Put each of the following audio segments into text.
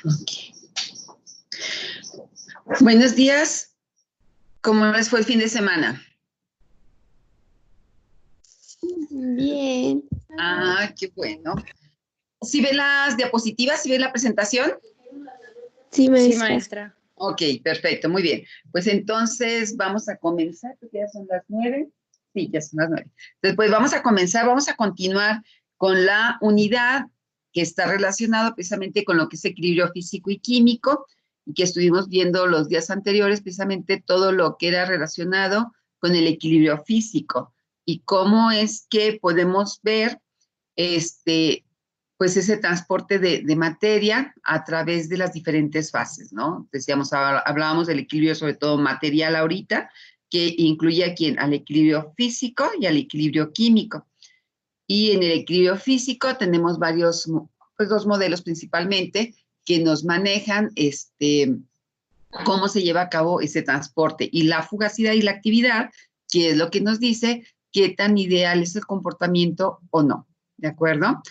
Okay. Buenos días. ¿Cómo les fue el fin de semana? Bien. Ah, qué bueno. ¿Sí ve las diapositivas? ¿Sí ve la presentación? Sí, maestra. Sí, maestra. Ok, perfecto, muy bien. Pues entonces vamos a comenzar, porque ya son las 9. Sí, ya son las 9. Entonces, pues vamos a continuar con la unidad que está relacionada precisamente con lo que es equilibrio físico y químico, y que estuvimos viendo los días anteriores, precisamente todo lo que era relacionado con el equilibrio físico y cómo es que podemos ver pues ese transporte de materia a través de las diferentes fases, ¿no? Decíamos, hablábamos del equilibrio sobre todo material ahorita, que incluye a quién, al equilibrio físico y al equilibrio químico. Y en el equilibrio físico tenemos varios, pues dos modelos principalmente que nos manejan cómo se lleva a cabo ese transporte y la fugacidad y la actividad, que es lo que nos dice qué tan ideal es el comportamiento o no, ¿de acuerdo?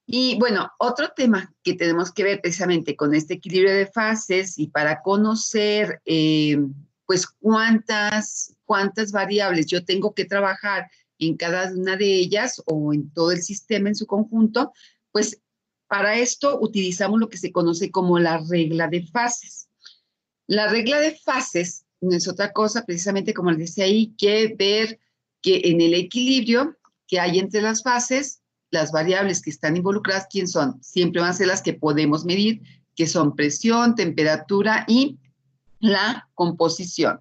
Y bueno, otro tema que tenemos que ver precisamente con este equilibrio de fases y para conocer, pues, cuántas variables yo tengo que trabajar en cada una de ellas o en todo el sistema en su conjunto, pues para esto utilizamos lo que se conoce como la regla de fases. La regla de fases no es otra cosa, precisamente como les decía ahí, que ver que en el equilibrio que hay entre las fases, las variables que están involucradas, ¿quién son? Siempre van a ser las que podemos medir, que son presión, temperatura y la composición,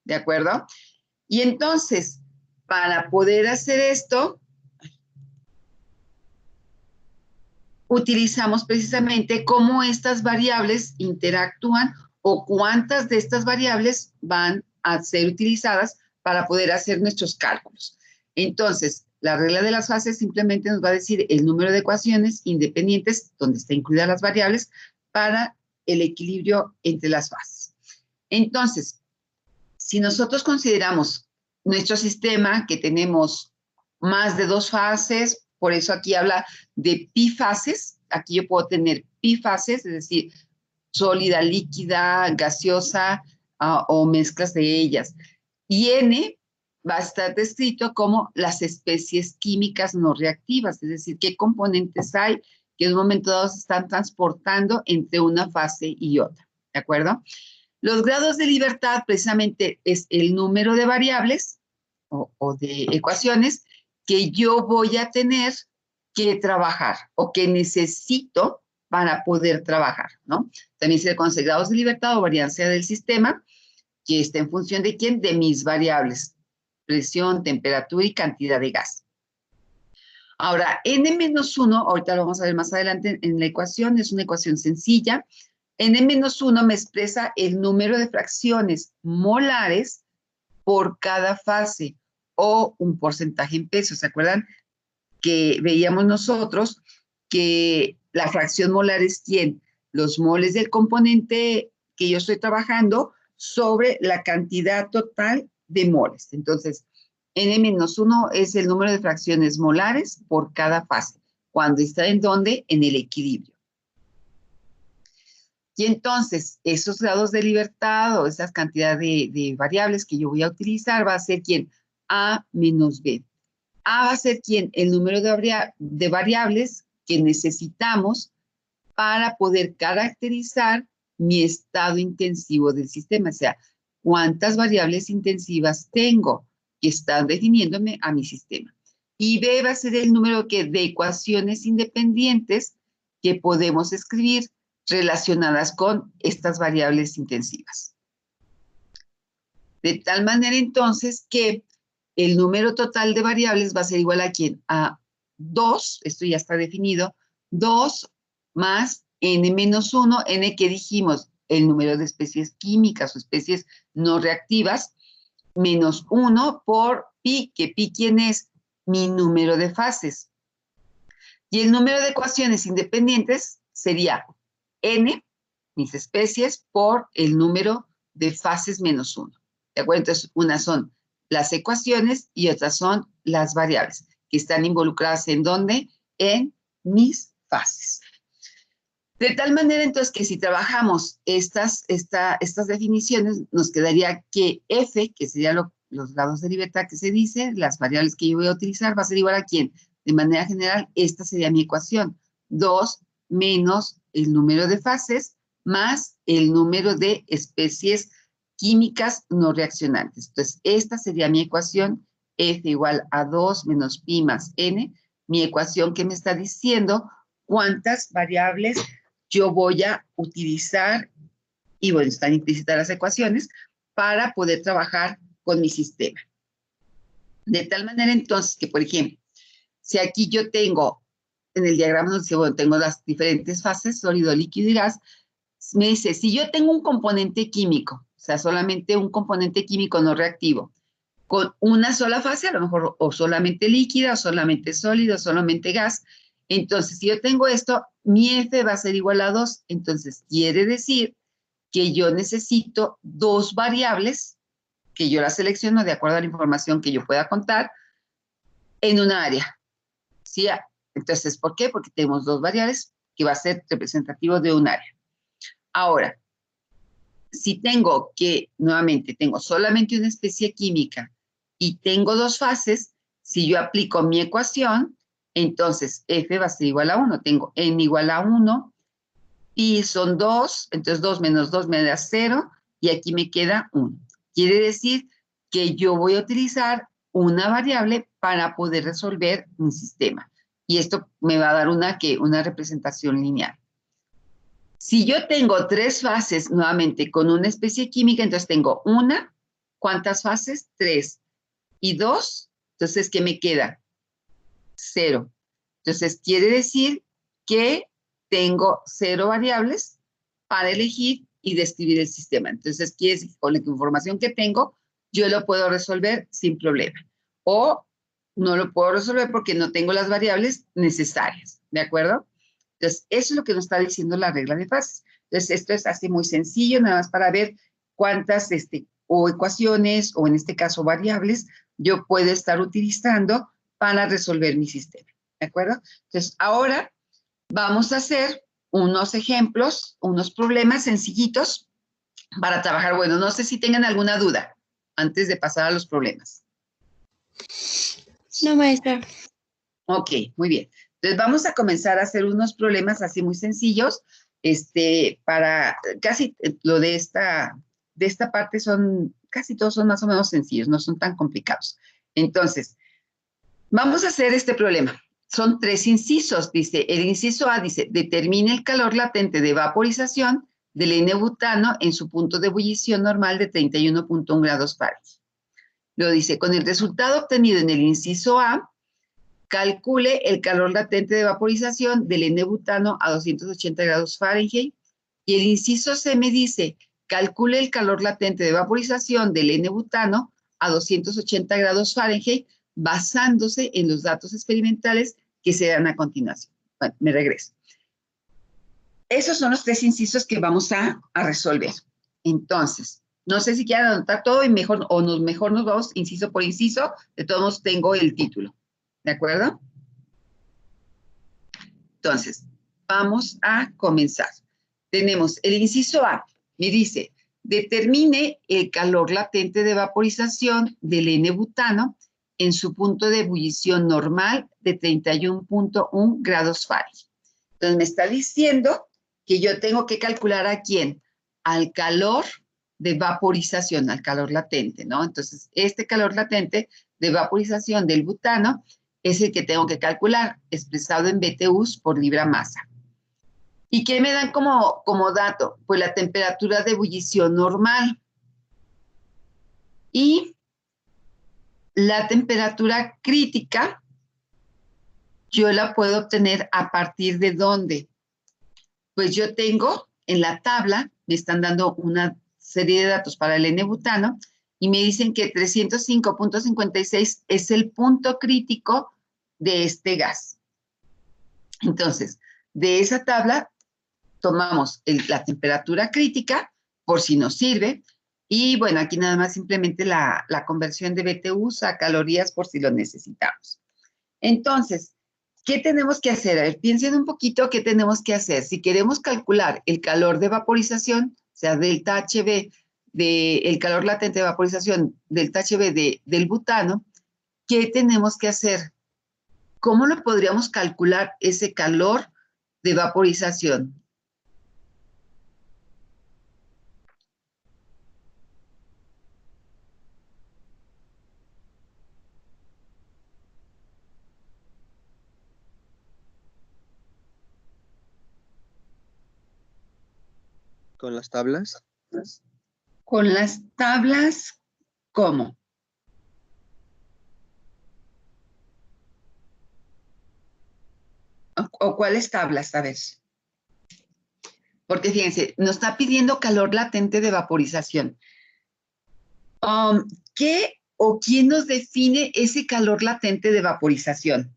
¿de acuerdo? Y entonces, para poder hacer esto, utilizamos precisamente cómo estas variables interactúan o cuántas de estas variables van a ser utilizadas para poder hacer nuestros cálculos. Entonces, la regla de las fases simplemente nos va a decir el número de ecuaciones independientes donde están incluidas las variables para el equilibrio entre las fases. Entonces, si nosotros consideramos nuestro sistema que tenemos más de dos fases, por eso aquí habla de pi fases, aquí yo puedo tener pi fases, es decir, sólida, líquida, gaseosa o mezclas de ellas. Y N va a estar descrito como las especies químicas no reactivas, es decir, qué componentes hay que en un momento dado se están transportando entre una fase y otra, ¿de acuerdo? Los grados de libertad precisamente es el número de variables o de ecuaciones que yo voy a tener que trabajar o que necesito para poder trabajar, ¿no? También se le conoce grados de libertad o varianza del sistema, que está en función de quién, de mis variables, presión, temperatura y cantidad de gas. Ahora, n-1, ahorita lo vamos a ver más adelante en la ecuación, es una ecuación sencilla. N-1 me expresa el número de fracciones molares por cada fase o un porcentaje en pesos. ¿Se acuerdan que veíamos nosotros que la fracción molar es quién? Los moles del componente que yo estoy trabajando sobre la cantidad total de moles. Entonces, N-1 es el número de fracciones molares por cada fase. ¿Cuándo está en dónde? En el equilibrio. Y entonces, esos grados de libertad o esas cantidades de variables que yo voy a utilizar va a ser ¿quién? A menos B. A va a ser ¿quién? El número de variables que necesitamos para poder caracterizar mi estado intensivo del sistema. O sea, cuántas variables intensivas tengo que están definiéndome a mi sistema. Y B va a ser el número de ecuaciones independientes que podemos escribir relacionadas con estas variables intensivas. De tal manera entonces que el número total de variables va a ser igual a ¿quién? A 2, esto ya está definido, 2 más n-1, n que dijimos, el número de especies químicas o especies no reactivas, menos 1 por pi, que pi ¿quién es? Mi número de fases. Y el número de ecuaciones independientes sería n, mis especies, por el número de fases menos 1. ¿De acuerdo? Entonces, unas son las ecuaciones y otras son las variables, que están involucradas ¿en dónde? En mis fases. De tal manera, entonces, que si trabajamos estas definiciones, nos quedaría que F, que serían los grados de libertad que se dice, las variables que yo voy a utilizar, va a ser igual a ¿quién? De manera general, esta sería mi ecuación. 2 menos el número de fases más el número de especies químicas no reaccionantes. Entonces, esta sería mi ecuación, F igual a 2 menos pi más n, mi ecuación que me está diciendo cuántas variables yo voy a utilizar, y bueno, están implícitas las ecuaciones, para poder trabajar con mi sistema. De tal manera, entonces, que, por ejemplo, si aquí yo tengo, en el diagrama nos dice, bueno, tengo las diferentes fases, sólido, líquido y gas, me dice, si yo tengo un componente químico, o sea, solamente un componente químico no reactivo, con una sola fase, a lo mejor o solamente líquida, o solamente sólido, o solamente gas, entonces, si yo tengo esto, mi F va a ser igual a 2, entonces quiere decir que yo necesito dos variables, que yo las selecciono de acuerdo a la información que yo pueda contar, en una área. ¿Sí? Entonces, ¿por qué? Porque tenemos dos variables que va a ser representativo de un área. Ahora, si tengo que, nuevamente, tengo solamente una especie química y tengo dos fases, si yo aplico mi ecuación, entonces F va a ser igual a 1. Tengo N igual a 1 y son 2, entonces 2 menos 2 me da 0 y aquí me queda 1. Quiere decir que yo voy a utilizar una variable para poder resolver mi sistema. Y esto me va a dar una representación lineal. Si yo tengo tres fases, nuevamente, con una especie química, entonces tengo una, ¿cuántas fases? 3. Y 2, entonces, ¿qué me queda? 0. Entonces, quiere decir que tengo 0 variables para elegir y describir el sistema. Entonces, quiere decir que con la información que tengo, yo lo puedo resolver sin problema. O no lo puedo resolver porque no tengo las variables necesarias, ¿de acuerdo? Entonces, eso es lo que nos está diciendo la regla de fases. Entonces, esto es así muy sencillo, nada más para ver cuántas o ecuaciones, o en este caso variables, yo puedo estar utilizando para resolver mi sistema, ¿de acuerdo? Entonces, ahora vamos a hacer unos ejemplos, unos problemas sencillitos para trabajar. Bueno, no sé si tengan alguna duda antes de pasar a los problemas. No, maestra. Ok, muy bien. Entonces vamos a comenzar a hacer unos problemas así muy sencillos, para casi lo de esta parte casi todos son más o menos sencillos, no son tan complicados. Entonces, vamos a hacer este problema. Son 3 incisos, dice, el inciso A dice, determine el calor latente de vaporización del N-butano en su punto de ebullición normal de 31.1 grados Fahrenheit. Lo dice, con el resultado obtenido en el inciso A, calcule el calor latente de vaporización del N-butano a 280 grados Fahrenheit. Y el inciso C me dice, calcule el calor latente de vaporización del N-butano a 280 grados Fahrenheit basándose en los datos experimentales que se dan a continuación. Bueno, me regreso. Esos son los 3 incisos que vamos a resolver. Entonces, no sé si quieren anotar todo y mejor nos vamos inciso por inciso. De todos modos, tengo el título. ¿De acuerdo? Entonces, vamos a comenzar. Tenemos el inciso A, me dice, determine el calor latente de vaporización del N-butano en su punto de ebullición normal de 31.1 grados Fahrenheit. Entonces, me está diciendo que yo tengo que calcular a quién, al calor de vaporización, al calor latente, ¿no? Entonces, este calor latente de vaporización del butano es el que tengo que calcular, expresado en BTUs por libra masa. ¿Y qué me dan como dato? Pues la temperatura de ebullición normal. Y la temperatura crítica, yo la puedo obtener a partir de ¿dónde? Pues yo tengo en la tabla, me están dando una serie de datos para el N-butano, y me dicen que 305.56 es el punto crítico de este gas. Entonces, de esa tabla tomamos la temperatura crítica, por si nos sirve, y bueno, aquí nada más simplemente la conversión de BTUs a calorías por si lo necesitamos. Entonces, ¿qué tenemos que hacer? A ver, piensen un poquito qué tenemos que hacer. Si queremos calcular el calor de vaporización, o sea, delta HB, el calor latente de vaporización, delta HB del butano, ¿qué tenemos que hacer? ¿Cómo lo podríamos calcular ese calor de vaporización? ¿Con las tablas? Con las tablas, ¿cómo? ¿O cuáles tablas, a ver? Porque fíjense, nos está pidiendo calor latente de vaporización. ¿Qué o quién nos define ese calor latente de vaporización?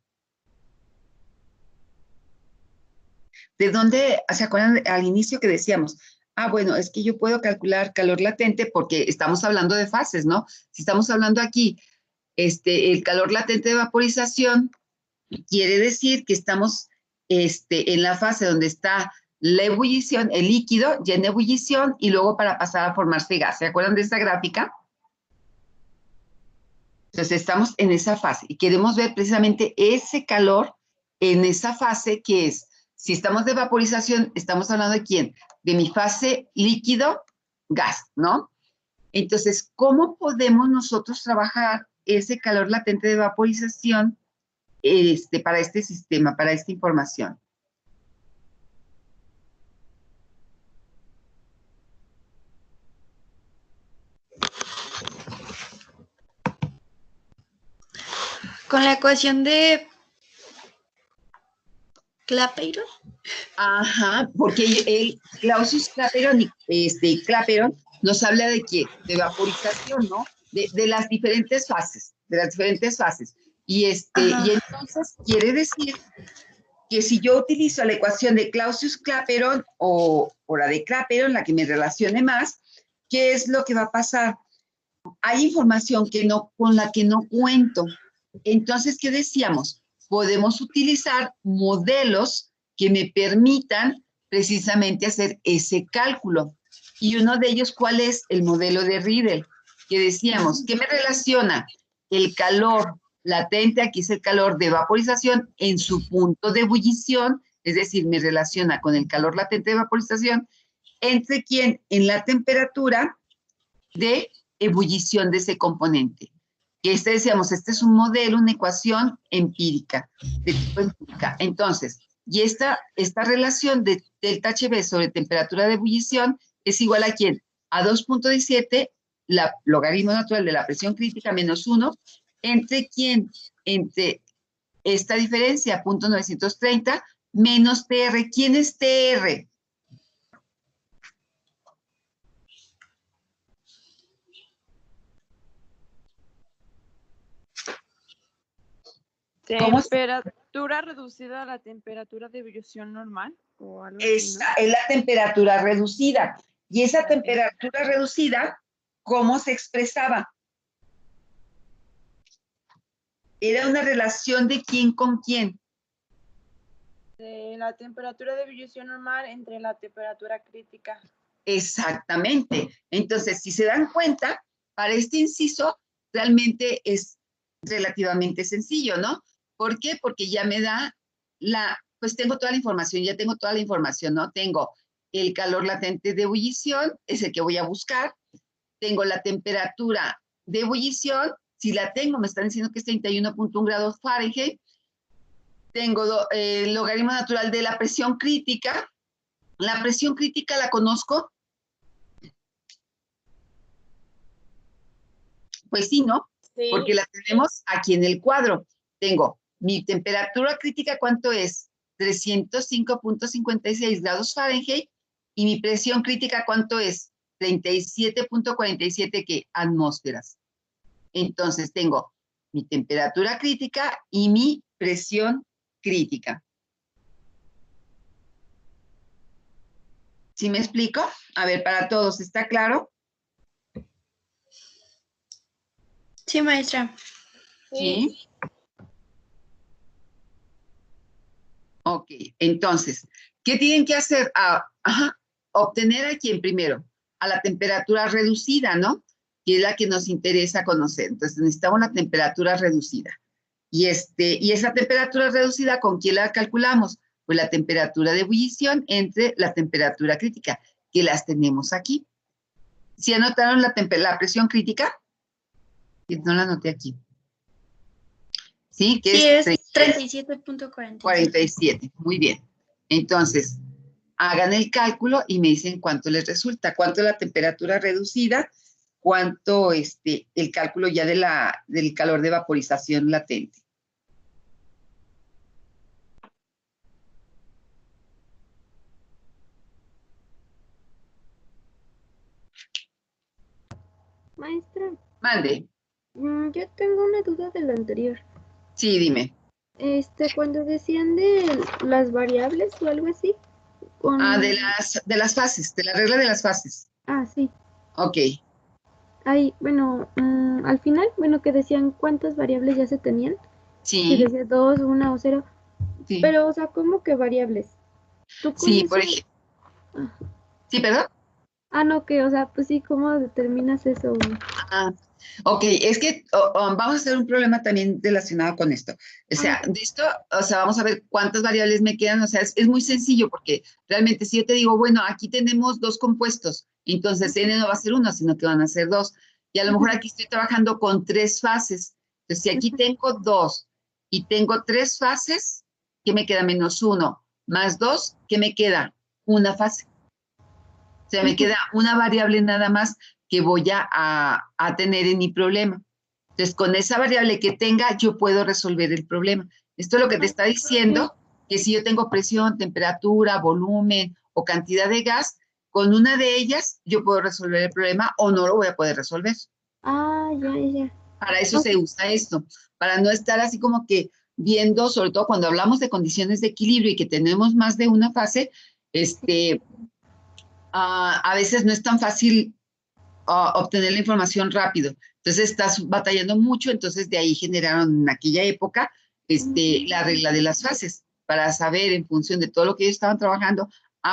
¿De dónde? ¿Se acuerdan al inicio que decíamos? Ah, bueno, es que yo puedo calcular calor latente porque estamos hablando de fases, ¿no? Si estamos hablando aquí, el calor latente de vaporización quiere decir que estamos en la fase donde está la ebullición, el líquido ya en ebullición y luego para pasar a formarse gas. ¿Se acuerdan de esta gráfica? Entonces estamos en esa fase y queremos ver precisamente ese calor en esa fase que es, si estamos de vaporización, estamos hablando de quién? De mi fase líquido-gas, ¿no? Entonces, ¿cómo podemos nosotros trabajar ese calor latente de vaporización para este sistema, para esta información? Con la ecuación de Clapeyron. Ajá, porque el Clausius-Clapeyron Clapeyron nos habla de qué? De vaporización, ¿no? De las diferentes fases, de las diferentes fases. Y entonces quiere decir que si yo utilizo la ecuación de Clausius-Clapeyron o la de Clapeyron, la que me relacione más, ¿qué es lo que va a pasar? Hay información con la que no cuento. Entonces, ¿qué decíamos? Podemos utilizar modelos que me permitan precisamente hacer ese cálculo. Y uno de ellos, ¿cuál es? El modelo de Riedel, que decíamos, ¿qué me relaciona? El calor latente, aquí es el calor de vaporización, en su punto de ebullición, es decir, me relaciona con el calor latente de vaporización, entre quién, en la temperatura de ebullición de ese componente. Que decíamos, este es un modelo, una ecuación empírica, de tipo empírica. Entonces, y esta relación de delta HB sobre temperatura de ebullición es igual a ¿quién? A 2.17, la logaritmo natural de la presión crítica menos 1, entre ¿quién? Entre esta diferencia, 0.930, menos TR. ¿Quién es TR? ¿Temperatura reducida a la temperatura de ebullición normal? ¿O algo así, Esa es la temperatura reducida. Y esa temperatura reducida, ¿cómo se expresaba? Era una relación de quién con quién. De la temperatura de ebullición normal entre la temperatura crítica. Exactamente. Entonces, si se dan cuenta, para este inciso realmente es relativamente sencillo, ¿no? ¿Por qué? Porque ya me da pues tengo toda la información, ya tengo toda la información, ¿no? Tengo el calor latente de ebullición, es el que voy a buscar. Tengo la temperatura de ebullición, si la tengo, me están diciendo que es 31.1 grados Fahrenheit. Tengo el logaritmo natural de la presión crítica. La presión crítica la conozco. Pues sí, ¿no? Sí. Porque la tenemos aquí en el cuadro. Tengo mi temperatura crítica, ¿cuánto es? 305.56 grados Fahrenheit. Y mi presión crítica, ¿cuánto es? 37.47 ¿qué? Atmósferas. Entonces tengo mi temperatura crítica y mi presión crítica. ¿Sí me explico? A ver, para todos, ¿está claro? Sí, maestra. Sí. Ok, entonces, ¿qué tienen que hacer? Obtener a quién primero, a la temperatura reducida, ¿no? Que es la que nos interesa conocer. Entonces, necesitamos la temperatura reducida. Y esa temperatura reducida, ¿con quién la calculamos? Pues la temperatura de ebullición entre la temperatura crítica, que las tenemos aquí. ¿Sí anotaron la presión crítica? No la anoté aquí. ¿Sí? Que Sí, es es 37.47. 47. Muy bien. Entonces, hagan el cálculo y me dicen cuánto les resulta, cuánto es la temperatura reducida, cuánto el cálculo ya del calor de vaporización latente. Maestra, Mande. yo tengo una duda de lo anterior. Sí, dime. Cuando decían de las variables o algo así, De con... las fases, de la regla de las fases. Sí. Ok, Ahí, bueno, al final, bueno, que decían cuántas variables ya se tenían. Si sí, decía 2, 1 o 0. sí. Pero, o sea, ¿cómo que variables? ¿Tú con Sí, eso? por ejemplo. Ah, Sí, perdón. no, que, o sea, pues sí, ¿cómo determinas eso? Ah, ok, es que vamos a hacer un problema también relacionado con esto. O sea, Ok. de esto, o sea, vamos a ver cuántas variables me quedan. O sea, es muy sencillo porque realmente si yo te digo, bueno, aquí tenemos dos compuestos, entonces N no va a ser uno, sino que van a ser dos. Y a lo mejor Ujú, aquí estoy trabajando con tres fases. Entonces, si aquí ujú. tengo dos y tengo tres fases, ¿qué me queda? Menos uno, más dos, ¿qué me queda? Una fase. O sea, me Ujú. queda una variable nada más que voy a tener en mi problema. Entonces, con esa variable que tenga, yo puedo resolver el problema. Esto es lo que te está Ok. diciendo, que si yo tengo presión, temperatura, volumen o cantidad de gas, con una de ellas yo puedo resolver el problema o no lo voy a poder resolver. Ya, ya. Para eso Ok. se usa esto, para no estar así como que viendo, sobre todo cuando hablamos de condiciones de equilibrio y que tenemos más de una fase, a veces no es tan fácil obtener la información rápido. Entonces estás batallando mucho, entonces de ahí generaron en aquella época la regla de las fases, para saber en función de todo lo que ellos estaban trabajando,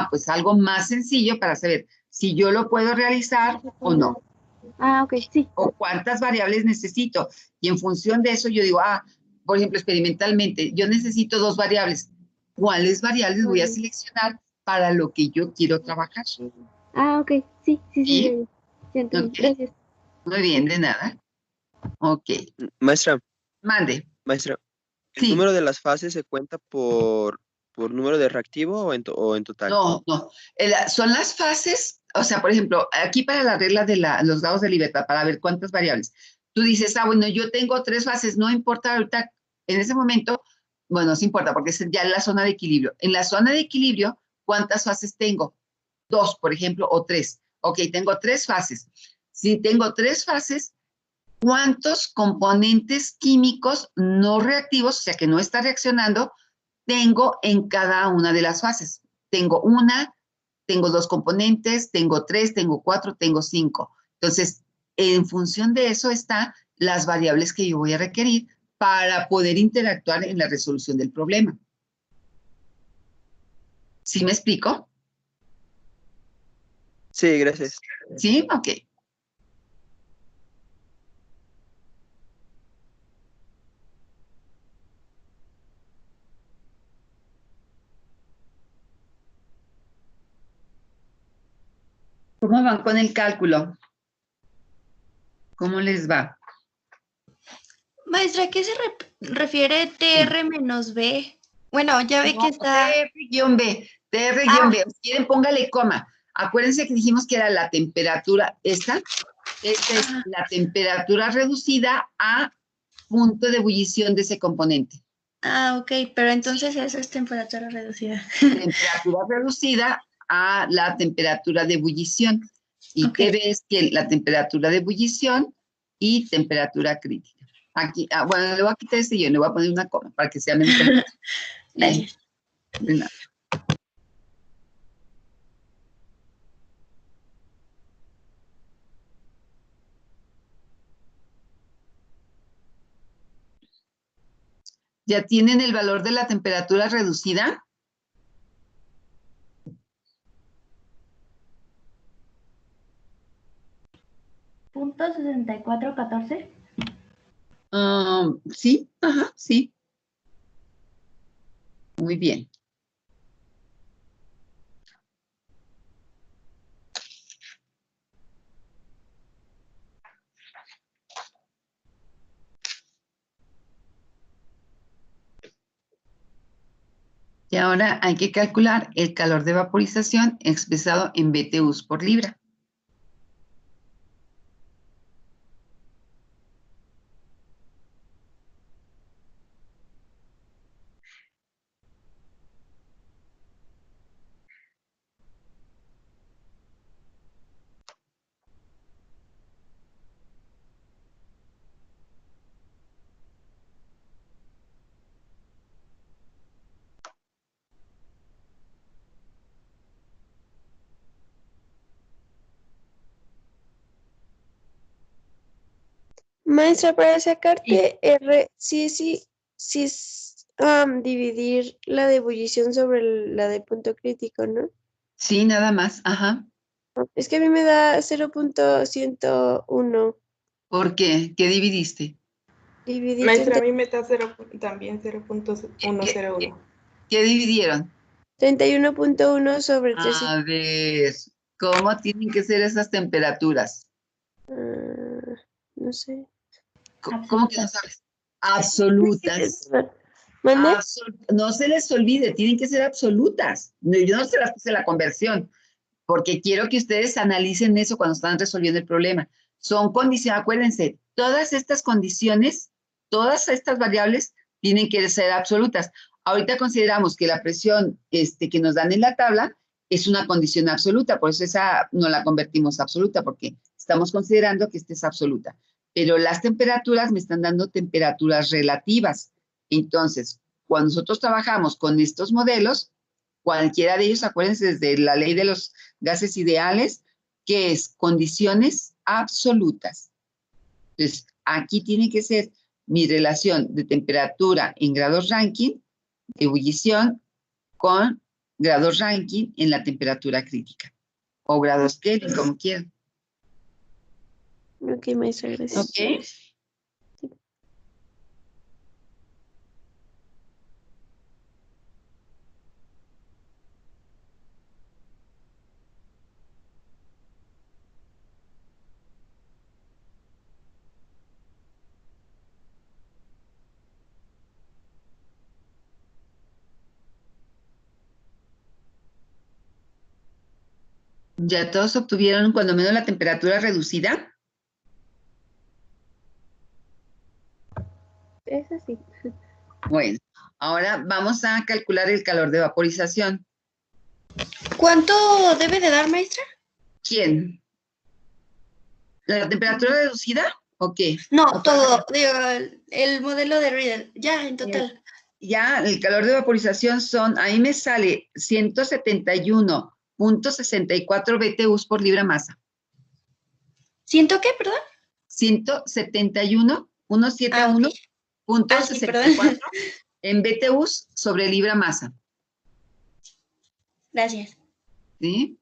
pues algo más sencillo para saber si yo lo puedo realizar o no, Ok, sí. o cuántas variables necesito. Y en función de eso yo digo, por ejemplo, experimentalmente, yo necesito dos variables. ¿Cuáles variables voy a seleccionar para lo que yo quiero trabajar? Ok, sí, sí, sí, ¿Sí? ya entendí. Ok, Gracias. muy bien, de nada. Ok, Maestra, mande. maestra, ¿el Sí, número de las fases se cuenta por número de reactivo o en total? no, no. Son las fases, o sea, por ejemplo, aquí para la regla de los grados de libertad, para ver cuántas variables. Tú dices, bueno, yo tengo tres fases, no importa ahorita, en ese momento, bueno, sí importa, porque es ya la zona de equilibrio. En la zona de equilibrio, ¿cuántas fases tengo? Dos, por ejemplo, o tres. Ok, tengo tres fases. Si tengo tres fases, ¿cuántos componentes químicos no reactivos, o sea, que no está reaccionando, tengo en cada una de las fases? Tengo una, tengo dos componentes, tengo tres, tengo cuatro, tengo cinco. Entonces, en función de eso están las variables que yo voy a requerir para poder interactuar en la resolución del problema. ¿Sí me explico? Sí, gracias. ¿Sí? Ok. ¿Cómo van con el cálculo? ¿Cómo les va? Maestra, ¿a qué se refiere Sí. TR menos B? Bueno, ya ve No, que está. TR-B, Ah, TR-B. Si quieren, póngale coma. Acuérdense que dijimos que era la temperatura, esta es ajá. la temperatura reducida a punto de ebullición de ese componente. Ok, pero entonces eso es temperatura reducida. Temperatura reducida a la temperatura de ebullición. Y Ok, TB es que la temperatura de ebullición y temperatura crítica. Aquí, bueno, le voy a quitar este y yo le voy a poner una coma para que sea menos confuso. Sí, gracias. de nada. ¿Ya tienen el valor de la temperatura reducida? .6414. Sí, ajá, sí. Muy bien. Y ahora hay que calcular el calor de vaporización expresado en BTUs por libra. Maestra, para sacarte R, sí es dividir la de ebullición sobre la de punto crítico, ¿no? Sí, nada más, ajá. Es que a mí me da 0.101 ¿Por qué? ¿Qué dividiste? dividir Maestra, a mí me da también ¿Qué, 0.101. qué dividieron? 31.1 sobre 3. A ver, ¿cómo tienen que ser esas temperaturas? No sé. ¿Cómo que no sabes? Absolutas. ¿Mande? No se les olvide, tienen que ser absolutas. Yo no se las puse la conversión, porque quiero que ustedes analicen eso cuando están resolviendo el problema. Son condiciones, acuérdense, todas estas condiciones, todas estas variables tienen que ser absolutas. Ahorita consideramos que la presión que nos dan en la tabla es una condición absoluta, por eso esa no la convertimos a absoluta, porque estamos considerando que esta es absoluta. Pero las temperaturas me están dando temperaturas relativas. Entonces, cuando nosotros trabajamos con estos modelos, cualquiera de ellos, acuérdense desde la ley de los gases ideales, que es condiciones absolutas. Entonces, aquí tiene que ser mi relación de temperatura en grados Rankine, de ebullición, con grados Rankine en la temperatura crítica. O grados Kelvin, como quieran. Ok, maestra, gracias. ¿Ok? ¿Ya todos obtuvieron cuando menos la temperatura reducida? Es así. Bueno, ahora vamos a calcular el calor de vaporización. ¿Cuánto debe de dar, maestra? ¿Quién? ¿La temperatura reducida o qué? No, todo, digo, el modelo de Riedel, ya, en total. Ya, el calor de vaporización ahí me sale 171.64 BTUs por libra masa. ¿Siento qué, perdón? 171, Ah, ok. Ah, sí, perdón. 171.64 en BTUs sobre libra masa. Gracias. ¿Sí?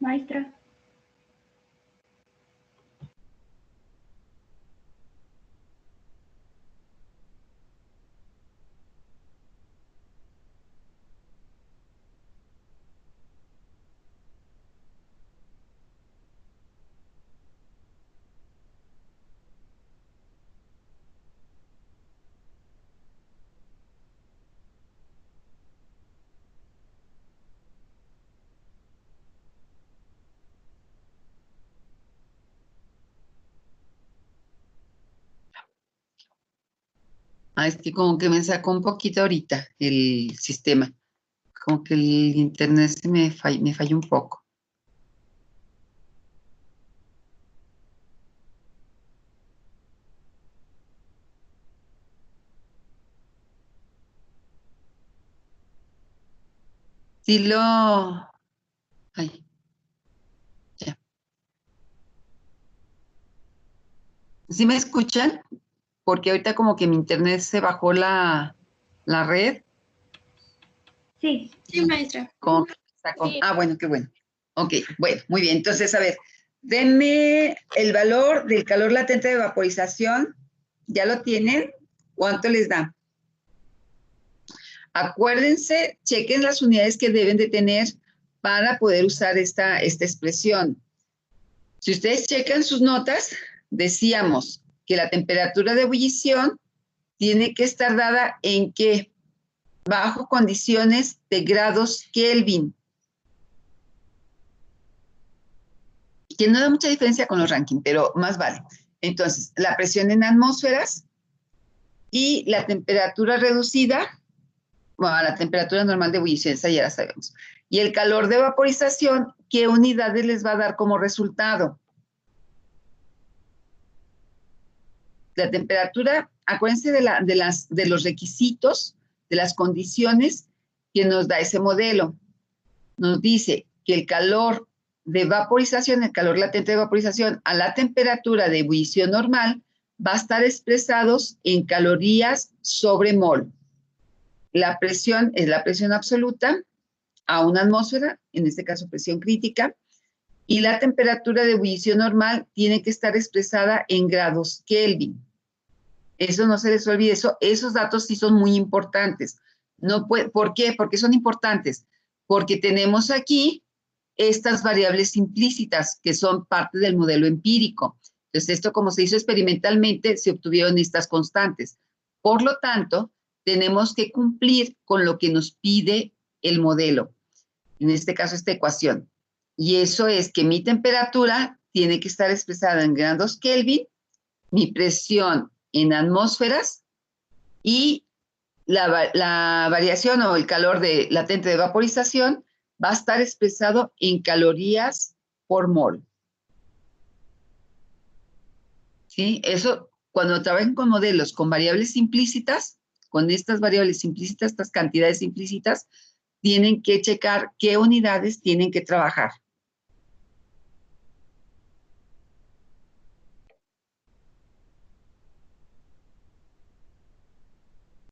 Maestra. Ah, es que como que me sacó un poquito ahorita el sistema. Como que el internet se me falló un poco. Sí lo... Ay, ya. ¿Sí me escuchan? Porque ahorita como que mi internet se bajó la red. Sí. Sí, maestra. Como que sacó. Ah, bueno, qué bueno. Ok, bueno, muy bien. Entonces, a ver, denme el valor del calor latente de vaporización. ¿Ya lo tienen? ¿Cuánto les da? Acuérdense, chequen las unidades que deben de tener para poder usar esta expresión. Si ustedes checan sus notas, decíamos que la temperatura de ebullición tiene que estar dada en ¿qué? Bajo condiciones de grados Kelvin. Que no da mucha diferencia con los rankings, pero más vale. Entonces, la presión en atmósferas y la temperatura reducida, bueno, la temperatura normal de ebullición, esa ya la sabemos. Y el calor de vaporización, ¿qué unidades les va a dar como resultado? La temperatura, acuérdense de los requisitos, de las condiciones que nos da ese modelo. Nos dice que el calor de vaporización, el calor latente de vaporización a la temperatura de ebullición normal va a estar expresados en calorías sobre mol. La presión es la presión absoluta a una atmósfera, en este caso presión crítica, y la temperatura de ebullición normal tiene que estar expresada en grados Kelvin. Eso no se les olvide, esos datos sí son muy importantes. ¿Por qué? Porque son importantes. Porque tenemos aquí estas variables implícitas que son parte del modelo empírico. Entonces, esto como se hizo experimentalmente, se obtuvieron estas constantes. Por lo tanto, tenemos que cumplir con lo que nos pide el modelo, en este caso esta ecuación. Y eso es que mi temperatura tiene que estar expresada en grados Kelvin, mi presión en atmósferas y la variación o el calor latente de vaporización va a estar expresado en calorías por mol. ¿Sí? Eso, cuando trabajen con modelos con variables implícitas, con estas variables implícitas, estas cantidades implícitas, tienen que checar qué unidades tienen que trabajar.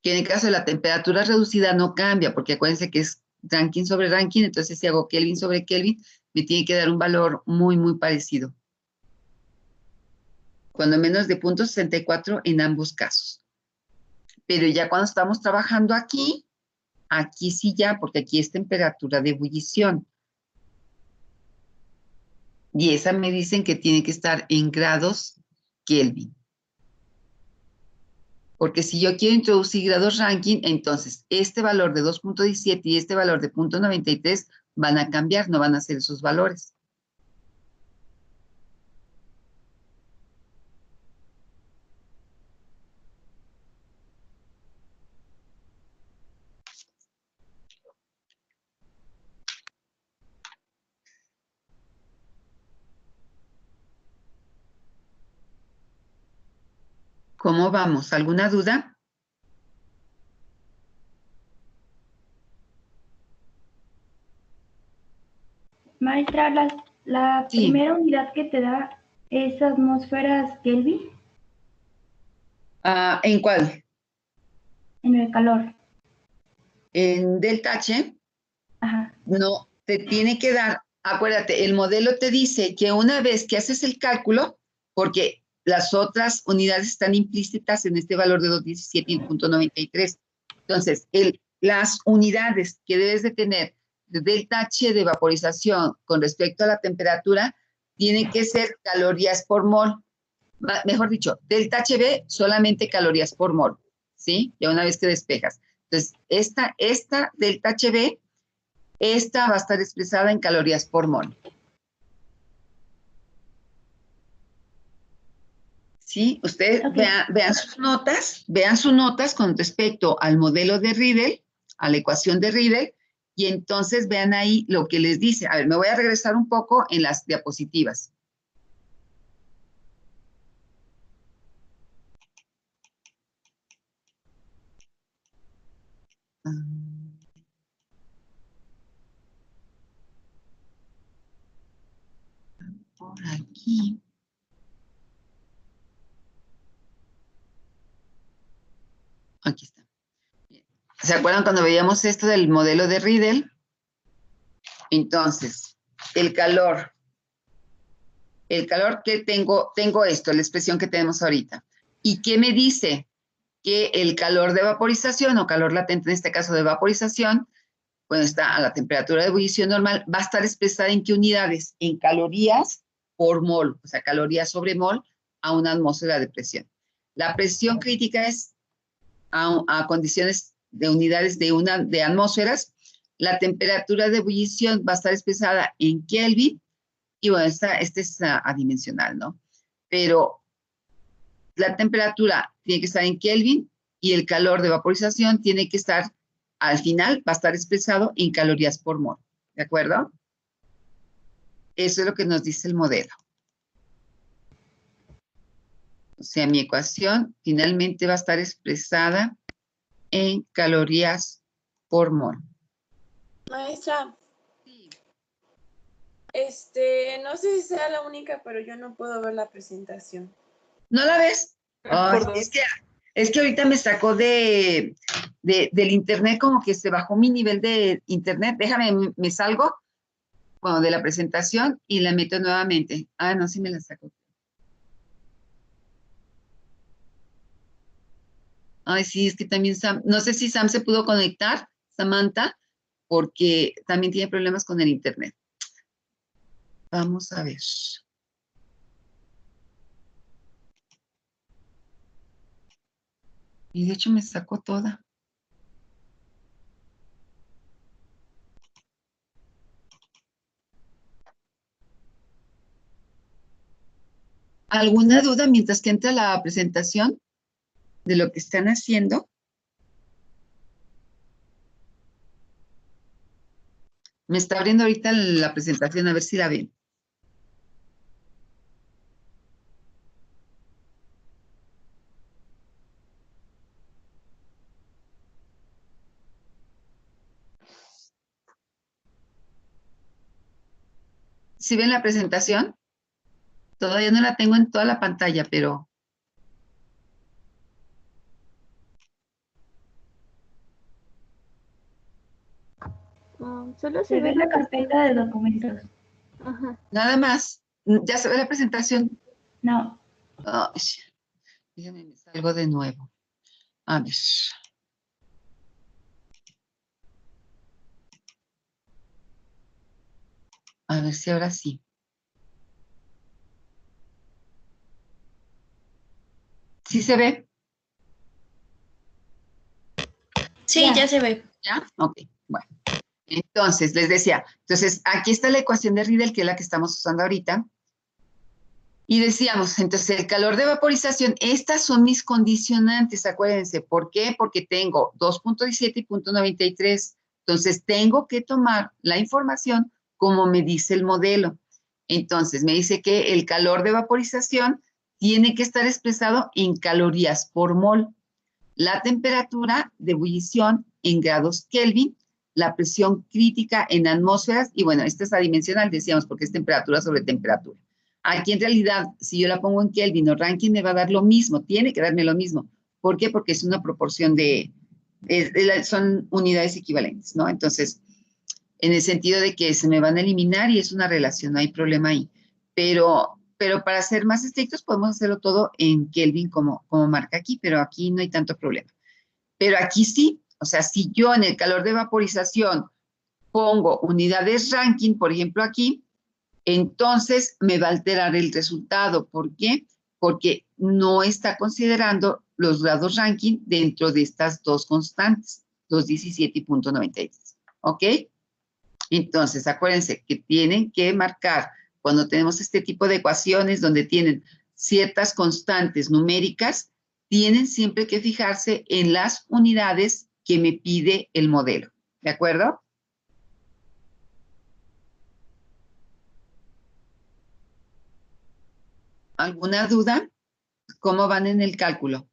Que en el caso de la temperatura reducida no cambia, porque acuérdense que es Rankine sobre Rankine, entonces si hago Kelvin sobre Kelvin, me tiene que dar un valor muy, muy parecido. Cuando menos de 0.64 en ambos casos. Pero ya cuando estamos trabajando aquí sí ya, porque aquí es temperatura de ebullición. Y esa me dicen que tiene que estar en grados Kelvin. Porque si yo quiero introducir grados Rankine, entonces este valor de 2.17 y este valor de 0.93 van a cambiar, no van a ser esos valores. ¿Cómo vamos? ¿Alguna duda? Maestra, la Sí. primera unidad que te da es atmósferas Kelvin ¿En cuál? en el calor. En delta H. Ajá. No, te tiene que dar acuérdate, el modelo te dice que una vez que haces el cálculo, porque las otras unidades están implícitas en este valor de 217 y el punto 93. Entonces, las unidades que debes de tener de delta H de vaporización con respecto a la temperatura tienen que ser calorías por mol. Mejor dicho, delta HB solamente calorías por mol, ¿sí? Ya una vez que despejas. Entonces, esta delta HB, esta va a estar expresada en calorías por mol. ¿Sí? Ustedes vean sus notas con respecto al modelo de Riedel, a la ecuación de Riedel, y entonces vean ahí lo que les dice. A ver, me voy a regresar un poco en las diapositivas. Por aquí. Aquí está. ¿Se acuerdan cuando veíamos esto del modelo de Riedel? Entonces, el calor que tengo esto, la expresión que tenemos ahorita. ¿Y qué me dice? Que el calor de vaporización o calor latente, en este caso de vaporización, cuando está a la temperatura de ebullición normal, va a estar expresada en qué unidades? En calorías por mol, o sea, calorías sobre mol a una atmósfera de presión. La presión crítica es a condiciones de unidades de atmósferas. La temperatura de ebullición va a estar expresada en Kelvin, y bueno, este es adimensional, ¿no? Pero la temperatura tiene que estar en Kelvin y el calor de vaporización tiene que estar, al final, va a estar expresado en calorías por mol, ¿de acuerdo? Eso es lo que nos dice el modelo. O sea, mi ecuación finalmente va a estar expresada en calorías por mol. Maestra, Sí. no sé si sea la única, pero yo no puedo ver la presentación. ¿No la ves? Ay, Por dos. es que ahorita me sacó del internet, como que se bajó mi nivel de internet. Déjame, me salgo, bueno, de la presentación y la meto nuevamente. Ah, no, sí me la sacó. Ay, sí, es que también Sam, no sé si Sam se pudo conectar, Samantha, porque también tiene problemas con el internet. Vamos a ver. Y de hecho me sacó toda. ¿Alguna duda mientras que entra la presentación de lo que están haciendo? Me está abriendo ahorita la presentación, a ver si la ven. ¿Sí ven la presentación? Todavía no la tengo en toda la pantalla, pero... Solo Se ve la carpeta de documentos. Ajá. Nada más. ¿Ya se ve la presentación? No. Ay, déjame, me salgo de nuevo. A ver. A ver si ahora sí. ¿Sí se ve? Sí, ya se ve. ¿Ya? Ok, bueno. Entonces, les decía, entonces aquí está la ecuación de Riedel, que es la que estamos usando ahorita. Y decíamos, entonces el calor de vaporización, estas son mis condicionantes, acuérdense. ¿Por qué? Porque tengo 2.17 y 0.93. Entonces tengo que tomar la información como me dice el modelo. Entonces me dice que el calor de vaporización tiene que estar expresado en calorías por mol. La temperatura de ebullición en grados Kelvin, la presión crítica en atmósferas, y bueno, esta es adimensional, decíamos, porque es temperatura sobre temperatura. Aquí en realidad, si yo la pongo en Kelvin o Rankine, me va a dar lo mismo, tiene que darme lo mismo. ¿Por qué? Porque es una proporción son unidades equivalentes, ¿no? Entonces, en el sentido de que se me van a eliminar y es una relación, no hay problema ahí. Pero para ser más estrictos podemos hacerlo todo en Kelvin como marca aquí, pero aquí no hay tanto problema. Pero aquí sí, o sea, si yo en el calor de vaporización pongo unidades Rankine, por ejemplo aquí, entonces me va a alterar el resultado. ¿Por qué? Porque no está considerando los grados Rankine dentro de estas dos constantes, 2.17 y 0.93. ¿Ok? Entonces, acuérdense que tienen que marcar, cuando tenemos este tipo de ecuaciones donde tienen ciertas constantes numéricas, tienen siempre que fijarse en las unidades que me pide el modelo. ¿De acuerdo? ¿Alguna duda? ¿Cómo van en el cálculo?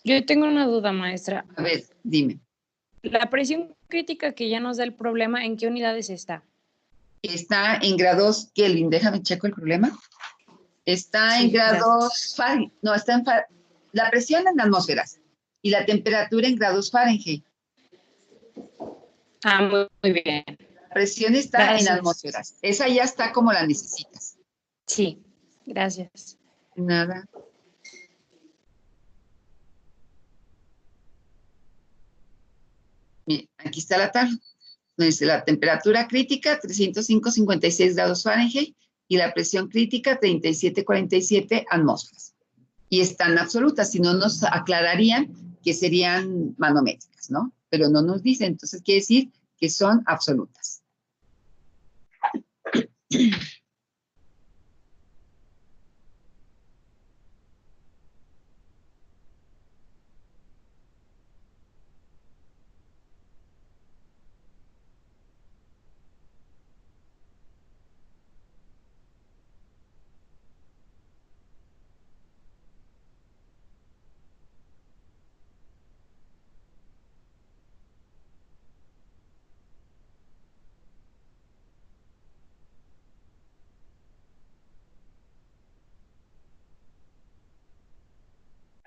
Yo tengo una duda, maestra. A ver, dime. La presión crítica que ya nos da el problema, ¿en qué unidades está? Está en grados Kelvin. Déjame checo el problema. Está en grados Fahrenheit. No, está en la presión en atmósferas y la temperatura en grados Fahrenheit. Ah, muy bien. La presión está en atmósferas. Esa ya está como la necesitas. Sí, gracias. Nada. Bien, aquí está la tabla. Dice la temperatura crítica, 305,56 grados Fahrenheit, y la presión crítica, 37,47 atmósferas. Y están absolutas, si no nos aclararían que serían manométricas, ¿no? Pero no nos dicen, entonces quiere decir que son absolutas.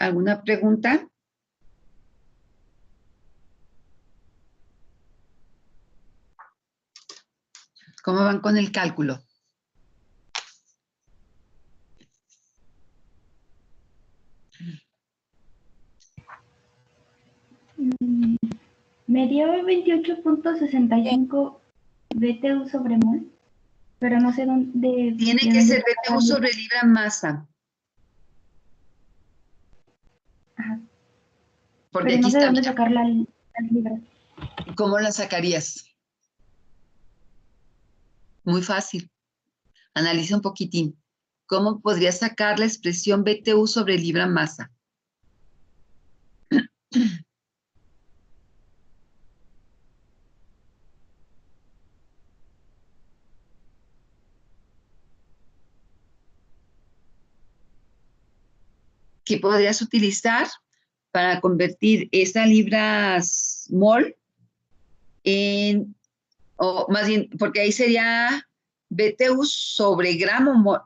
¿Alguna pregunta? ¿Cómo van con el cálculo? Me dio 28.65 BTU sobre mol, pero no sé dónde... Tiene que ser BTU sobre libra masa. Ajá. Porque pero aquí no sé está. dónde sacar las libras. ¿Cómo la sacarías? Muy fácil. Analiza un poquitín. ¿Cómo podrías sacar la expresión BTU sobre libra masa? ¿Qué podrías utilizar para convertir esa libras mol en, o más bien, porque ahí sería BTU sobre gramo mol.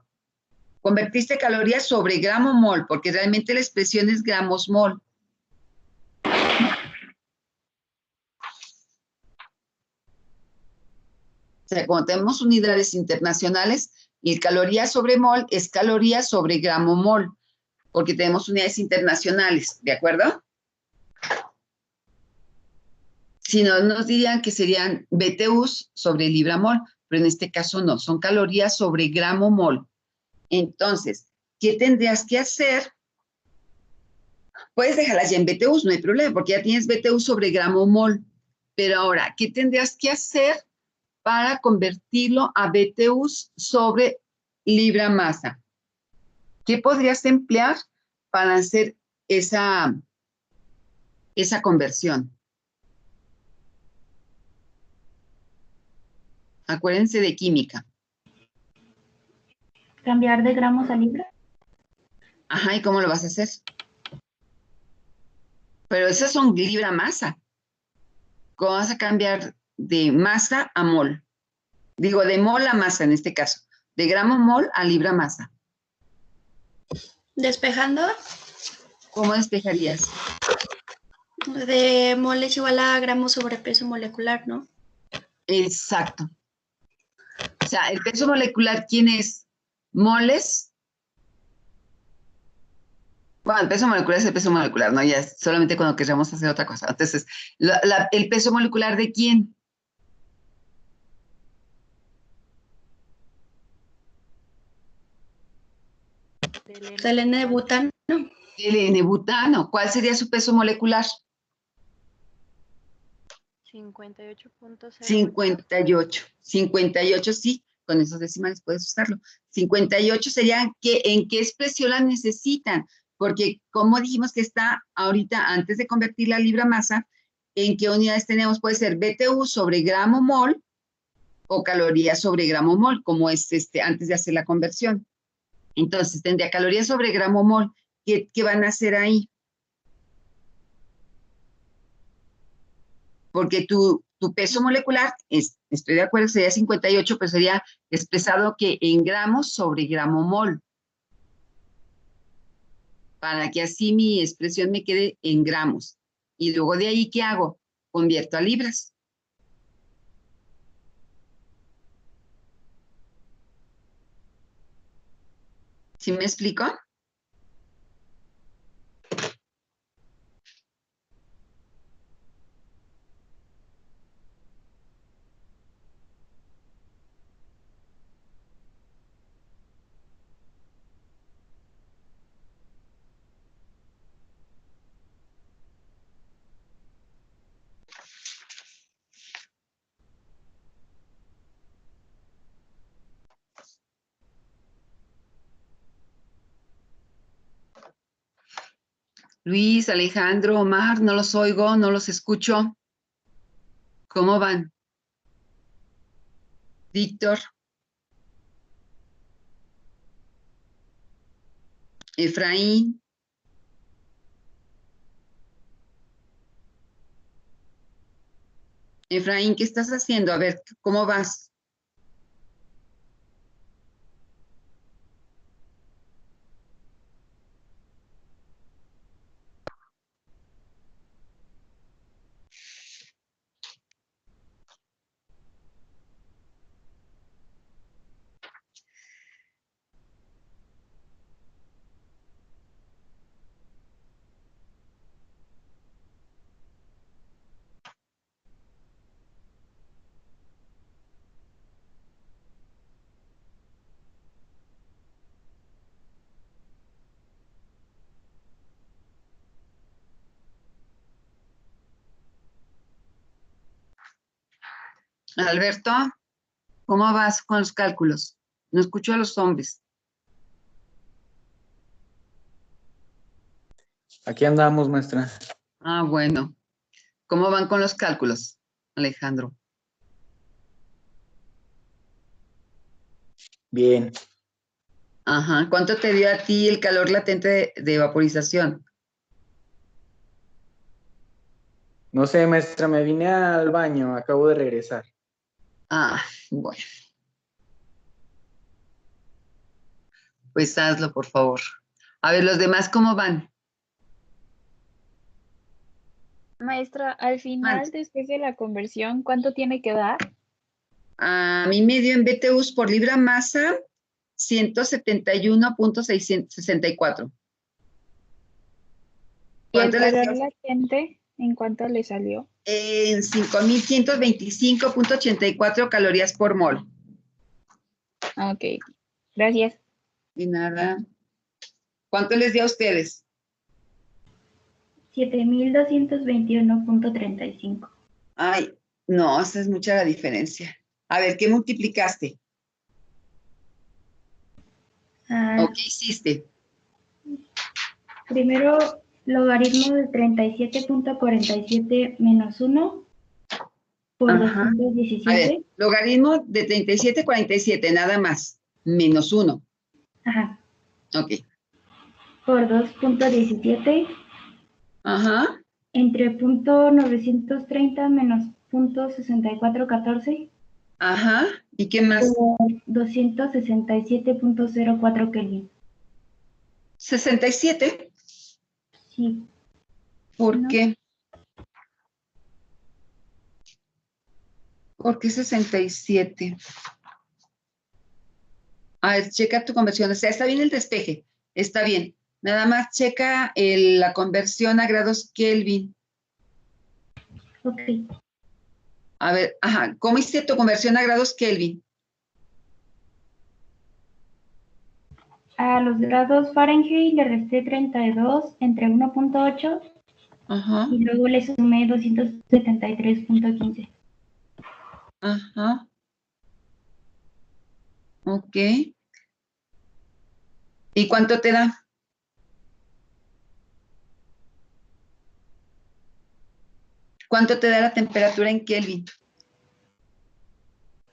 Convertiste calorías sobre gramo mol, porque realmente la expresión es gramos mol. O sea, cuando tenemos unidades internacionales, el caloría sobre mol es caloría sobre gramo mol, porque tenemos unidades internacionales, ¿de acuerdo? Si no, nos dirían que serían BTUs sobre libra mol, pero en este caso no, son calorías sobre gramo mol. Entonces, ¿qué tendrías que hacer? Puedes dejarlas ya en BTUs, no hay problema, porque ya tienes BTU sobre gramo mol. Pero ahora, ¿qué tendrías que hacer para convertirlo a BTUs sobre libra masa? ¿Qué podrías emplear para hacer esa conversión? Acuérdense de química. ¿Cambiar de gramos a libra? Ajá, ¿y cómo lo vas a hacer? Pero esas son libra masa. ¿Cómo vas a cambiar de masa a mol? Digo, de mol a masa en este caso. De gramo mol a libra masa. ¿Despejando? ¿Cómo despejarías? De mol es igual a gramos sobre peso molecular, ¿no? Exacto. O sea, el peso molecular, ¿quién es? Moles. Bueno, el peso molecular es el peso molecular, ¿no? Ya es solamente cuando queramos hacer otra cosa. Entonces, ¿el peso molecular de quién? Del N de butano. El N-butano. ¿Cuál sería su peso molecular? 58.0. 58. 58, sí, con esos decimales puedes usarlo. 58 sería en qué expresión la necesitan, porque como dijimos que está ahorita, antes de convertirla a libra-masa, ¿en qué unidades tenemos? Puede ser BTU sobre gramo mol o calorías sobre gramo mol, como es antes de hacer la conversión. Entonces, tendría calorías sobre gramo mol. ¿Qué van a hacer ahí? Porque tu peso molecular, estoy de acuerdo, sería 58, pero sería expresado que en gramos sobre gramo mol. Para que así mi expresión me quede en gramos. Y luego de ahí, ¿qué hago? Convierto a libras. ¿Sí me explico? Luis, Alejandro, Omar, no los oigo, no los escucho. ¿Cómo van? Víctor. Efraín. Efraín, ¿qué estás haciendo? A ver, ¿cómo vas? Alberto, ¿cómo vas con los cálculos? No escucho a los hombres. Aquí andamos, maestra. Ah, bueno. ¿Cómo van con los cálculos, Alejandro? Bien. Ajá. ¿Cuánto te dio a ti el calor latente de vaporización? No sé, maestra, me vine al baño, acabo de regresar. Ah, bueno. Pues hazlo, por favor. A ver, los demás, ¿cómo van? Maestra, al final, después de la conversión, ¿cuánto tiene que dar? A mí me dio en BTUs por libra masa 171.664. ¿Y el ¿Cuánto le calor dio? latente, en cuánto le salió? En 5.125.84 calorías por mol. Ok, gracias. Y nada. ¿Cuánto les dio a ustedes? 7.221.35. Ay, no, esa es mucha la diferencia. A ver, ¿qué multiplicaste? ¿O qué hiciste? Primero, logaritmo de 37.47 menos 1 por Ajá. 217. A ver, logaritmo de 37,47, nada más, menos 1. Ajá. Ok. Por 2.17. Ajá. Entre punto 930 menos punto 6414. Ajá. ¿Y qué más? Por 267.04 Kelvin. 67. Sí. ¿Por ¿No? qué? ¿Por qué 67? A ver, checa tu conversión. O sea, está bien el despeje. Está bien. Nada más checa la conversión a grados Kelvin. Ok. A ver, ajá. ¿Cómo hiciste tu conversión a grados Kelvin? A los grados Fahrenheit le resté 32 entre 1.8 Ajá. y luego le sumé 273.15. Ajá. Ok. ¿Y cuánto te da? ¿Cuánto te da la temperatura en Kelvin?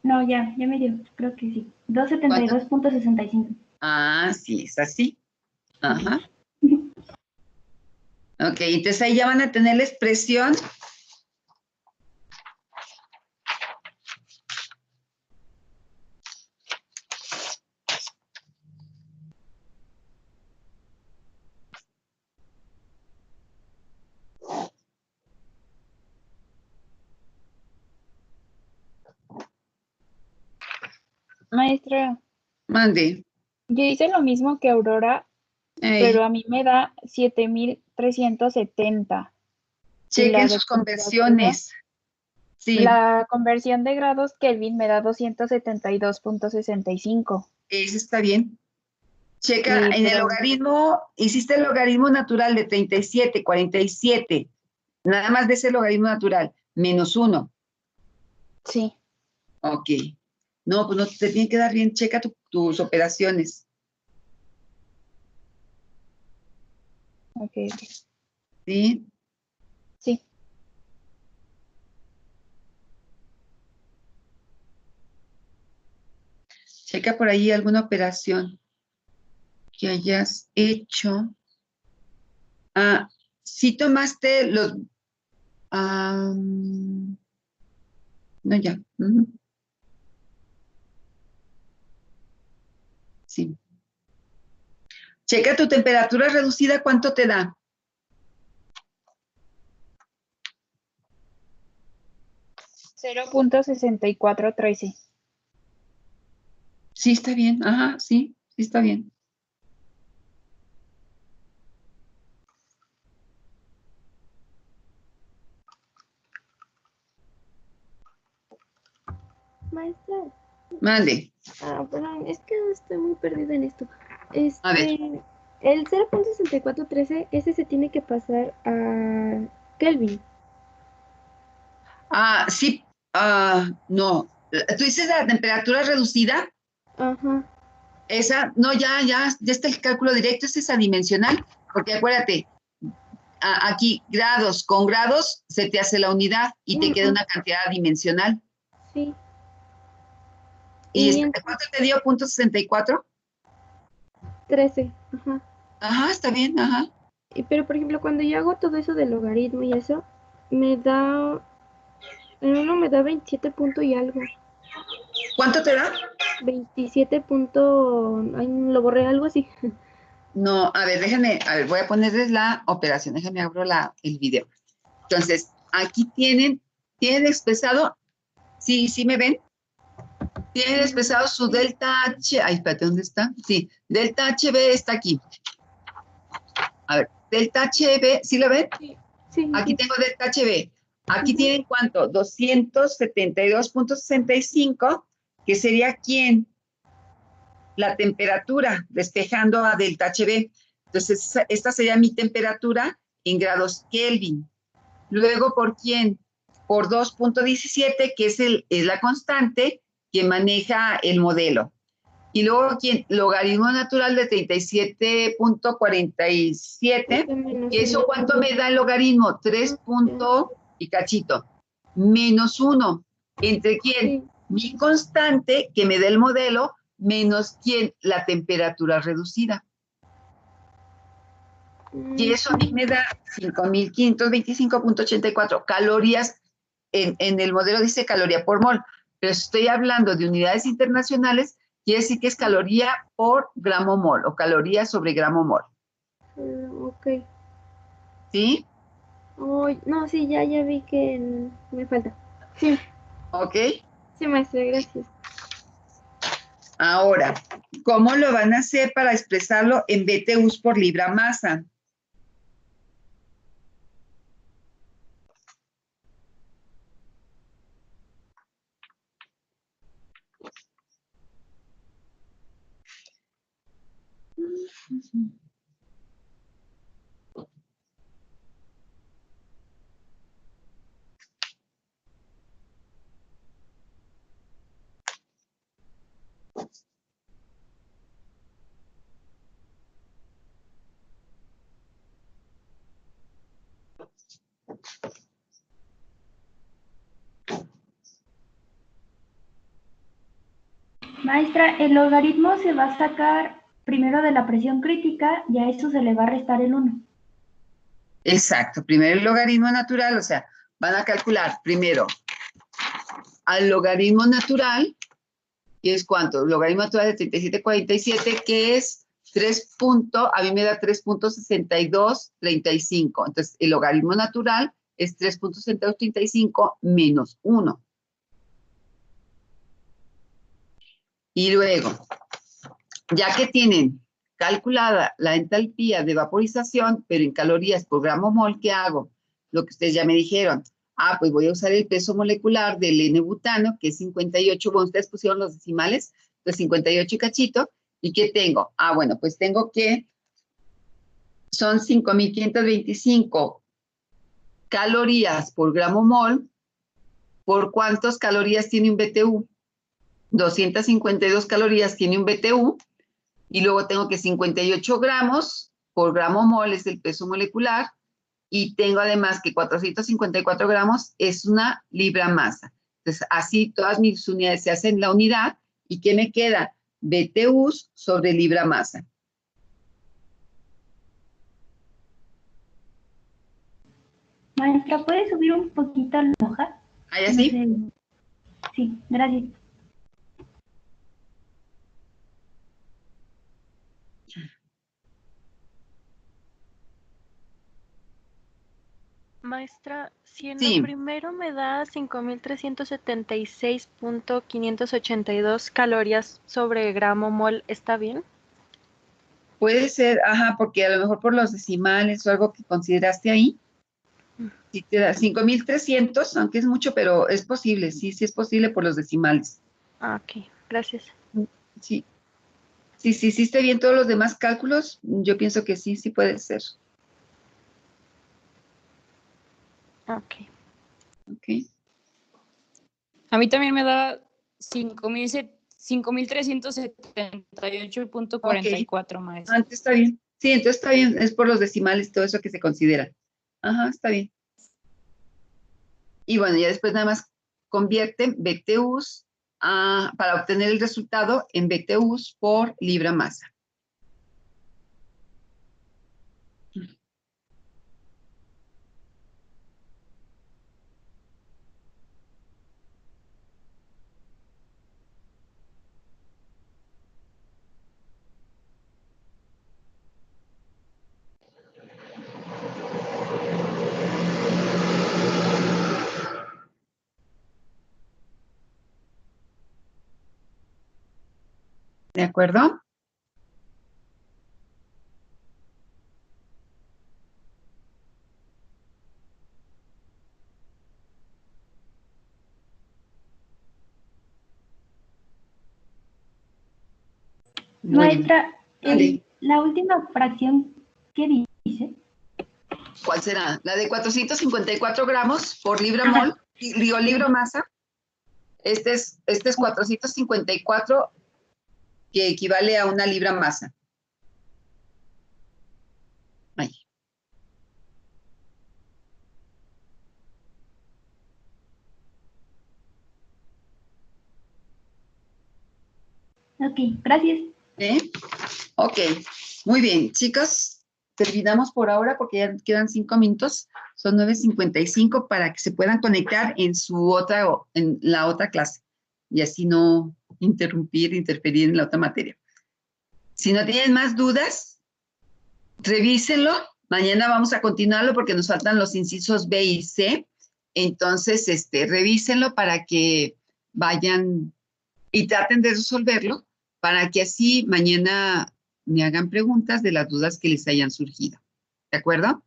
No, ya me dio, creo que sí. 272.65. Ah, sí, es así. Ajá. Ok, entonces ahí ya van a tener la expresión. Maestra, Mande. yo hice lo mismo que Aurora, Ey, pero a mí me da 7370. Y la chequen de sus temperatura, conversiones. Sí, la conversión de grados Kelvin me da 272.65. eso está bien. Checa en el Pero logaritmo, hiciste el logaritmo natural de 37, 47. Nada más de ese logaritmo natural, menos 1. sí, Ok. No, pues no te tiene que dar bien. Checa tus operaciones. ok. ¿Sí? Sí. Checa por ahí alguna operación que hayas hecho. Ah, sí tomaste los... no, ya. Ujú. Sí. Checa tu temperatura reducida, ¿cuánto te da? .6413. Sí, está bien. Ajá, sí, sí está bien. Maestra. Mande. Perdón, es que estoy muy perdida en esto. A ver. El 0.6413, ese se tiene que pasar a Kelvin. Sí. No. ¿Tú dices la temperatura reducida? Ajá. Esa, no, ya está el cálculo directo, es esa dimensional, porque acuérdate, aquí grados con grados se te hace la unidad y te queda una cantidad dimensional. Sí. ¿Y cuánto te dio? ¿.64? 13. Ajá. Ajá, está bien, ajá. Pero, por ejemplo, cuando yo hago todo eso del logaritmo y eso, me da... En uno me da 27 punto y algo. ¿Cuánto te da? 27 punto... Ay, lo borré, algo así. No, a ver, voy a ponerles la operación, déjenme abro el video. Entonces, aquí tienen expresado, sí me ven, tienen expresado su delta H, ay, espérate, ¿dónde está? Sí, delta HB está aquí. A ver, delta HB, ¿sí lo ven? Sí. Aquí tengo delta HB. Aquí tienen ¿cuánto? 272.65, que sería ¿quién? La temperatura, despejando a delta HB. Entonces, esta sería mi temperatura en grados Kelvin. Luego, ¿por quién? Por 2.17, que es la constante que maneja el modelo. Y luego, ¿quién? Logaritmo natural de 37.47. ¿Y eso cuánto me da el logaritmo? 3 y cachito. Menos 1. ¿Entre quién? Mi constante, que me da el modelo, menos quién? La temperatura reducida. Y eso a mí me da 5.525.84 calorías. En el modelo dice caloría por mol, pero estoy hablando de unidades internacionales, quiere decir que es caloría por gramo mol o caloría sobre gramo mol. Ok. ¿Sí? Oh, no, sí, ya vi que me falta. Sí. ¿Ok? Sí, maestra, gracias. Ahora, ¿cómo lo van a hacer para expresarlo en BTUs por libra masa? Maestra, el logaritmo se va a sacar primero de la presión crítica y a eso se le va a restar el 1. Exacto, primero el logaritmo natural, o sea, van a calcular primero al logaritmo natural, y es cuánto, el logaritmo natural de 37,47, que es 3 a mí me da 3.6235, entonces el logaritmo natural es 3.6235 menos 1. Y luego, ya que tienen calculada la entalpía de vaporización, pero en calorías por gramo mol, ¿qué hago? Lo que ustedes ya me dijeron. Ah, pues voy a usar el peso molecular del N-butano, que es 58. Bueno, ustedes pusieron los decimales, pues 58 y cachito. ¿Y qué tengo? Ah, bueno, pues tengo que son 5.525 calorías por gramo mol. ¿Por cuántas calorías tiene un BTU? 252 calorías tiene un BTU. Y luego tengo que 58 gramos por gramo mol es el peso molecular. Y tengo además que 454 gramos es una libra masa. Entonces, así todas mis unidades se hacen la unidad. ¿Y qué me queda? BTUs sobre libra masa. Maestra, ¿puede subir un poquito la hoja? ¿Ahí así? No sé. Sí, gracias. Maestra, si en lo Sí. primero me da 5.376.582 calorías sobre gramo mol, ¿está bien? Puede ser, ajá, porque a lo mejor por los decimales o algo que consideraste ahí, si te da 5.300, aunque es mucho, pero es posible, sí, sí es posible por los decimales. Ah, ok, gracias. Sí. Sí, sí, sí, esté bien todos los demás cálculos, yo pienso que sí, sí puede ser. Ok. Ok. A mí también me da 5.378.44, maestra. Antes está bien. Sí, entonces está bien, es por los decimales, todo eso que se considera. Ajá, está bien. Y bueno, ya después nada más convierten BTUs para obtener el resultado en BTUs por libra masa. ¿De acuerdo? Maestra, Dale. la última fracción, ¿qué dice? ¿Cuál será? La de 454 gramos por libra Ajá. mol, digo, libra masa. Este es 454, que equivale a una libra masa. Ahí. Ok, gracias. Ok, muy bien, chicos, terminamos por ahora porque ya quedan 5 minutos, son 9:55 para que se puedan conectar en en la otra clase y así no interferir en la otra materia. Si no tienen más dudas, revísenlo. Mañana vamos a continuarlo porque nos faltan los incisos B y C Entonces, revísenlo para que vayan y traten de resolverlo para que así mañana me hagan preguntas de las dudas que les hayan surgido. ¿De acuerdo?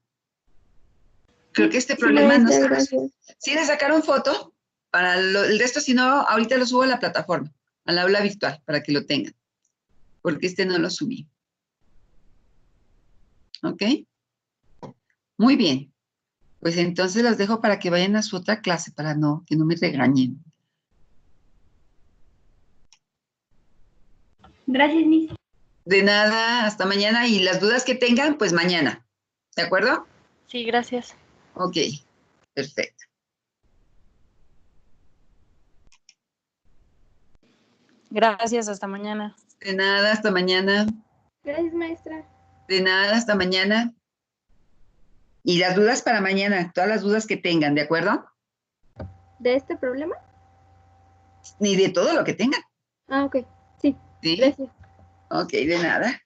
Creo que este problema no maestra, se gracias. resuelve. ¿Sí le sacaron foto? Para el resto, si no, ahorita lo subo a la plataforma, al aula virtual, para que lo tengan. Porque no lo subí. ¿Ok? Muy bien. Pues entonces los dejo para que vayan a su otra clase, para que no me regañen. Gracias, Miss. De nada, hasta mañana. Y las dudas que tengan, pues mañana. ¿De acuerdo? Sí, gracias. Ok, perfecto. Gracias, hasta mañana. De nada, hasta mañana. Gracias, maestra. De nada, hasta mañana. Y las dudas para mañana, todas las dudas que tengan, ¿de acuerdo? ¿De este problema? Ni de todo lo que tengan. Ah, ok. Sí. ¿Sí? Gracias. Ok, de nada.